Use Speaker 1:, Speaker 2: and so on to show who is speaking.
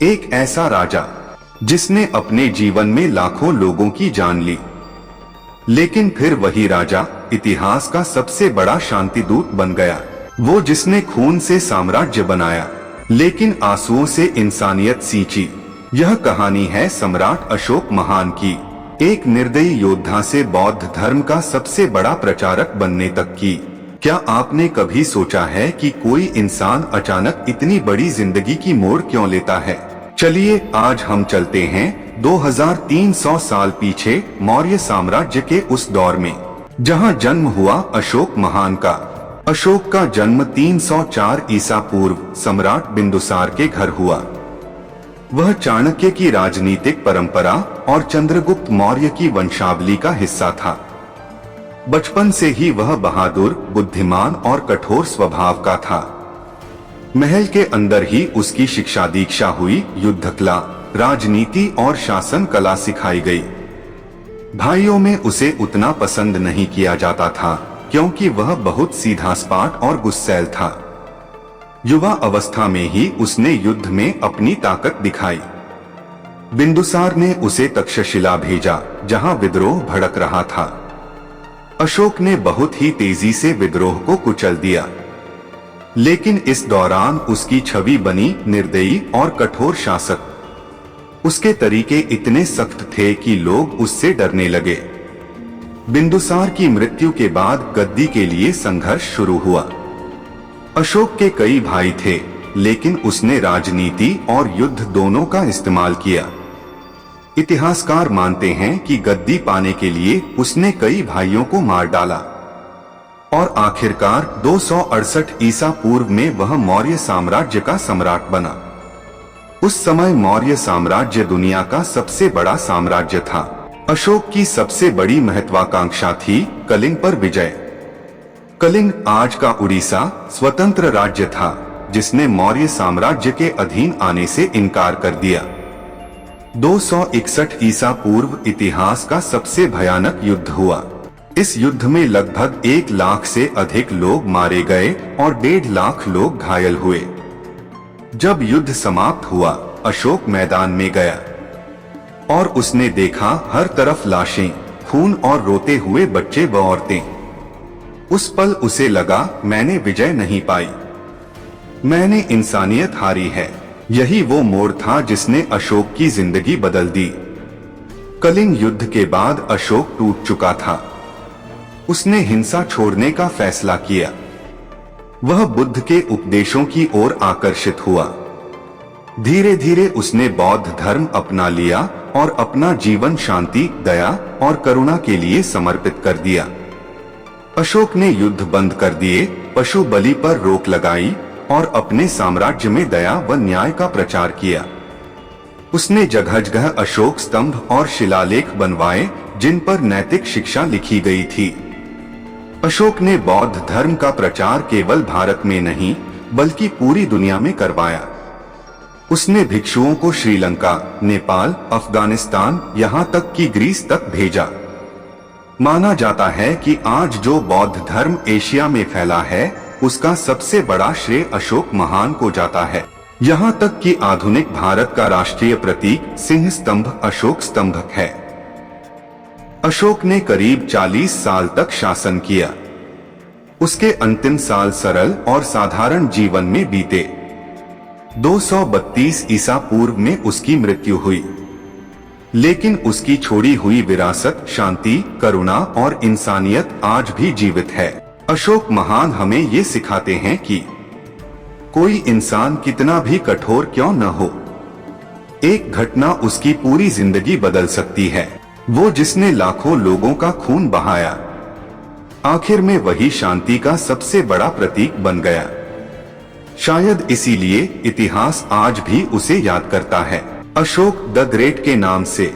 Speaker 1: एक ऐसा राजा जिसने अपने जीवन में लाखों लोगों की जान ली, लेकिन फिर वही राजा इतिहास का सबसे बड़ा शांतिदूत बन गया। वो जिसने खून से साम्राज्य बनाया, लेकिन आंसुओं से इंसानियत सींची। यह कहानी है सम्राट अशोक महान की, एक निर्दयी योद्धा से बौद्ध धर्म का सबसे बड़ा प्रचारक बनने तक की। क्या आपने कभी सोचा है कि कोई इंसान अचानक इतनी बड़ी जिंदगी की मोड़ क्यों लेता है? चलिए आज हम चलते हैं 2300 साल पीछे, मौर्य साम्राज्य के उस दौर में जहां जन्म हुआ अशोक महान का। अशोक का जन्म 304 ईसा पूर्व सम्राट बिंदुसार के घर हुआ। वह चाणक्य की राजनीतिक परंपरा और चंद्रगुप्त मौर्य की वंशावली का हिस्सा था। बचपन से ही वह बहादुर, बुद्धिमान और कठोर स्वभाव का था। महल के अंदर ही उसकी शिक्षा दीक्षा हुई, युद्ध कला, राजनीति और शासन कला सिखाई गई। भाइयों में उसे उतना पसंद नहीं किया जाता था क्योंकि वह बहुत सीधा सपाट और गुस्सैल था। युवा अवस्था में ही उसने युद्ध में अपनी ताकत दिखाई। बिंदुसार ने उसे तक्षशिला भेजा जहां विद्रोह भड़क रहा था। अशोक ने बहुत ही तेजी से विद्रोह को कुचल दिया, लेकिन इस दौरान उसकी छवि बनी निर्दयी और कठोर शासक। उसके तरीके इतने सख्त थे कि लोग उससे डरने लगे। बिंदुसार की मृत्यु के बाद गद्दी के लिए संघर्ष शुरू हुआ। अशोक के कई भाई थे, लेकिन उसने राजनीति और युद्ध दोनों का इस्तेमाल किया। इतिहासकार मानते हैं कि गद्दी पाने के लिए उसने कई भाइयों को मार डाला और आखिरकार 268 ईसा पूर्व में वह मौर्य साम्राज्य का सम्राट बना। उस समय मौर्य साम्राज्य दुनिया का सबसे बड़ा साम्राज्य था। अशोक की सबसे बड़ी महत्वाकांक्षा थी कलिंग पर विजय। कलिंग आज का उड़ीसा स्वतंत्र राज्य था, जिसने मौर्य साम्राज्य के अधीन आने से इनकार कर दिया। 261 ईसा पूर्व इतिहास का सबसे भयानक युद्ध हुआ। इस युद्ध में लगभग 1 लाख से अधिक लोग मारे गए और 1.5 लाख लोग घायल हुए। जब युद्ध समाप्त हुआ, अशोक मैदान में गया और उसने देखा हर तरफ लाशें, खून और रोते हुए बच्चे व औरतें। उस पल उसे लगा, मैंने विजय नहीं पाई, मैंने इंसानियत हारी है। यही वो मोड़ था जिसने अशोक की जिंदगी बदल दी। कलिंग युद्ध के बाद अशोक टूट चुका था। उसने हिंसा छोड़ने का फैसला किया। वह बुद्ध के उपदेशों की ओर आकर्षित हुआ। धीरे धीरे उसने बौद्ध धर्म अपना लिया और अपना जीवन शांति, दया और करुणा के लिए समर्पित कर दिया। अशोक ने युद्ध बंद कर दिए, पशु बलि पर रोक लगाई और अपने साम्राज्य में दया व न्याय का प्रचार किया। उसने जगह जगह अशोक स्तंभ और शिलालेख बनवाए जिन पर नैतिक शिक्षा लिखी गई थी। अशोक ने बौद्ध धर्म का प्रचार केवल भारत में नहीं बल्कि पूरी दुनिया में करवाया। उसने भिक्षुओं को श्रीलंका, नेपाल, अफगानिस्तान, यहाँ तक कि ग्रीस तक भेजा। माना जाता है कि आज जो बौद्ध धर्म एशिया में फैला है, उसका सबसे बड़ा श्रेय अशोक महान को जाता है। यहाँ तक कि आधुनिक भारत का राष्ट्रीय प्रतीक सिंह स्तंभ अशोक स्तंभ है। अशोक ने करीब 40 साल तक शासन किया। उसके अंतिम साल सरल और साधारण जीवन में बीते। 232 ईसा पूर्व में उसकी मृत्यु हुई, लेकिन उसकी छोड़ी हुई विरासत, शांति, करुणा और इंसानियत आज भी जीवित है। अशोक महान हमें ये सिखाते हैं कि कोई इंसान कितना भी कठोर क्यों न हो, एक घटना उसकी पूरी जिंदगी बदल सकती है। वो जिसने लाखों लोगों का खून बहाया, आखिर में वही शांति का सबसे बड़ा प्रतीक बन गया। शायद इसीलिए इतिहास आज भी उसे याद करता है, अशोक द ग्रेट के नाम से।